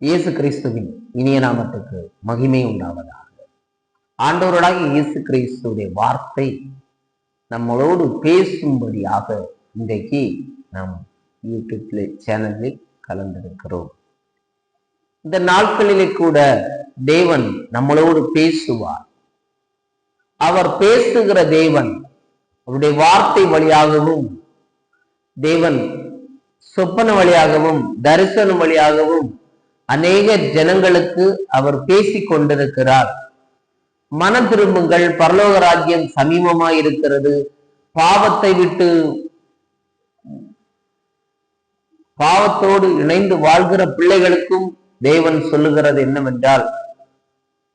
இயேசு கிறிஸ்துவின் இனிய நாமத்துக்கு மகிமை உண்டாவதாக. ஆண்டவராகிய இயேசு கிறிஸ்துடைய வார்த்தை நம்மளோடு பேசும்படியாக இன்றைக்கு நாம் யூடியூப்ல சேனலில் கலந்திருக்கிறோம். இந்த நாட்களிலே கூட தேவன் நம்மளோடு பேசுவார். அவர் பேசுகிற தேவன் அவருடைய வார்த்தை வழியாகவும், தேவன் சொப்பன வழியாகவும், தரிசனம் வழியாகவும் அநேக ஜனங்களுக்கு அவர் பேசிக் கொண்டிருக்கிறார். மனம் திரும்புங்கள், பரலோக ராஜ்யம் சமீபமாய் இருக்கிறது. பாவத்தை விட்டு பாவத்தோடு இணைந்து வாழ்கிற பிள்ளைகளுக்கும் தேவன் சொல்லுகிறது என்னவென்றால்,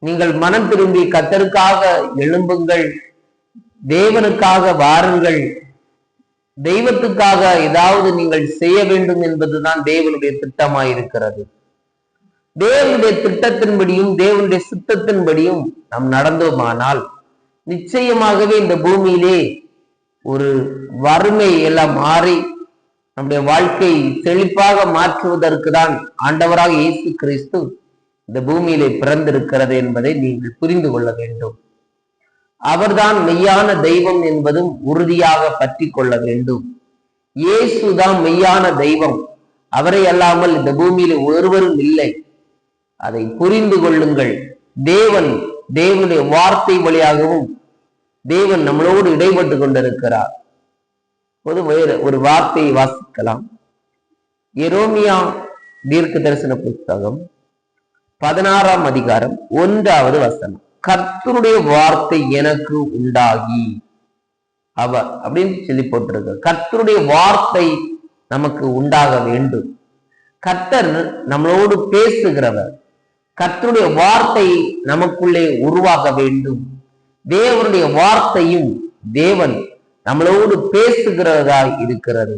நீங்கள் மனம் திரும்பி கர்த்தருக்காக எழும்புங்கள், தேவனுக்காக வாருங்கள், தெய்வத்துக்காக ஏதாவது நீங்கள் செய்ய வேண்டும் என்பதுதான் தேவனுடைய திட்டமாயிருக்கிறது. தேவனுடைய திட்டத்தின்படியும் தேவனுடைய சித்தத்தின்படியும் நாம் நடந்தோமானால் நிச்சயமாகவே இந்த பூமியிலே ஒரு வறுமை எல்லாம் மாறி நம்முடைய வாழ்க்கை செழிப்பாக மாற்றுவதற்கு தான் ஆண்டவராக இயேசு கிறிஸ்து இந்த பூமியிலே பிறந்திருக்கிறது என்பதை நீங்கள் புரிந்து கொள்ள வேண்டும். அவர்தான் மெய்யான தெய்வம் என்பதும் உறுதியாக பற்றி கொள்ள வேண்டும். இயேசுதான் மெய்யான தெய்வம். அவரை அல்லாமல் இந்த பூமியிலே ஒருவரும் இல்லை. அதை புரிந்து கொள்ளுங்கள். தேவனுடைய வார்த்தை வழியாகவும் தேவன் நம்மளோடு இடைப்பட்டு கொண்டிருக்கிறார். ஒரு வார்த்தையை வாசிக்கலாம். எரேமியா தீர்க்க தரிசன புத்தகம் 16ஆம் அதிகாரம் 1வது வசனம். கர்த்தருடைய வார்த்தை எனக்கு உண்டாகி, அவர் அப்படின்னு சொல்லி போட்டிருக்க. கர்த்தருடைய வார்த்தை நமக்கு உண்டாக வேண்டும். கர்த்தர் நம்மளோடு பேசுகிறவர். கர்த்தருடைய வார்த்தை நமக்குள்ளே உருவாக வேண்டும். தேவனுடைய வார்த்தையும் தேவன் நம்மளோடு பேசுகிறதாய் இருக்கிறது.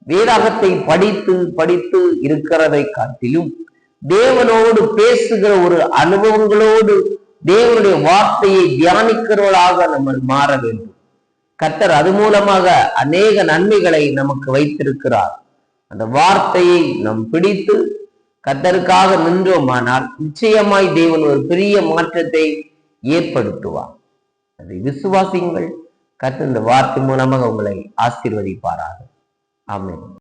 வேதாகத்தை படித்து படித்து இருக்கிறதை காட்டிலும் தேவனோடு பேசுகிற ஒரு அனுபவங்களோடு தேவனுடைய வார்த்தையை தியானிக்கிறவர்களாக நம்ம மாற வேண்டும். கர்த்தர் அது மூலமாக அநேக நன்மைகளை நமக்கு வைத்திருக்கிறார். அந்த வார்த்தையை நாம் பிடித்து கர்த்தருக்காக நின்றோமானால் நிச்சயமாய் தேவன் ஒரு பெரிய மாற்றத்தை ஏற்படுத்துவார். அதை விசுவாசியுங்கள். கர்த்தர் இந்த வார்த்தை மூலமாக உங்களை ஆசீர்வதிப்பாராக. ஆமென்.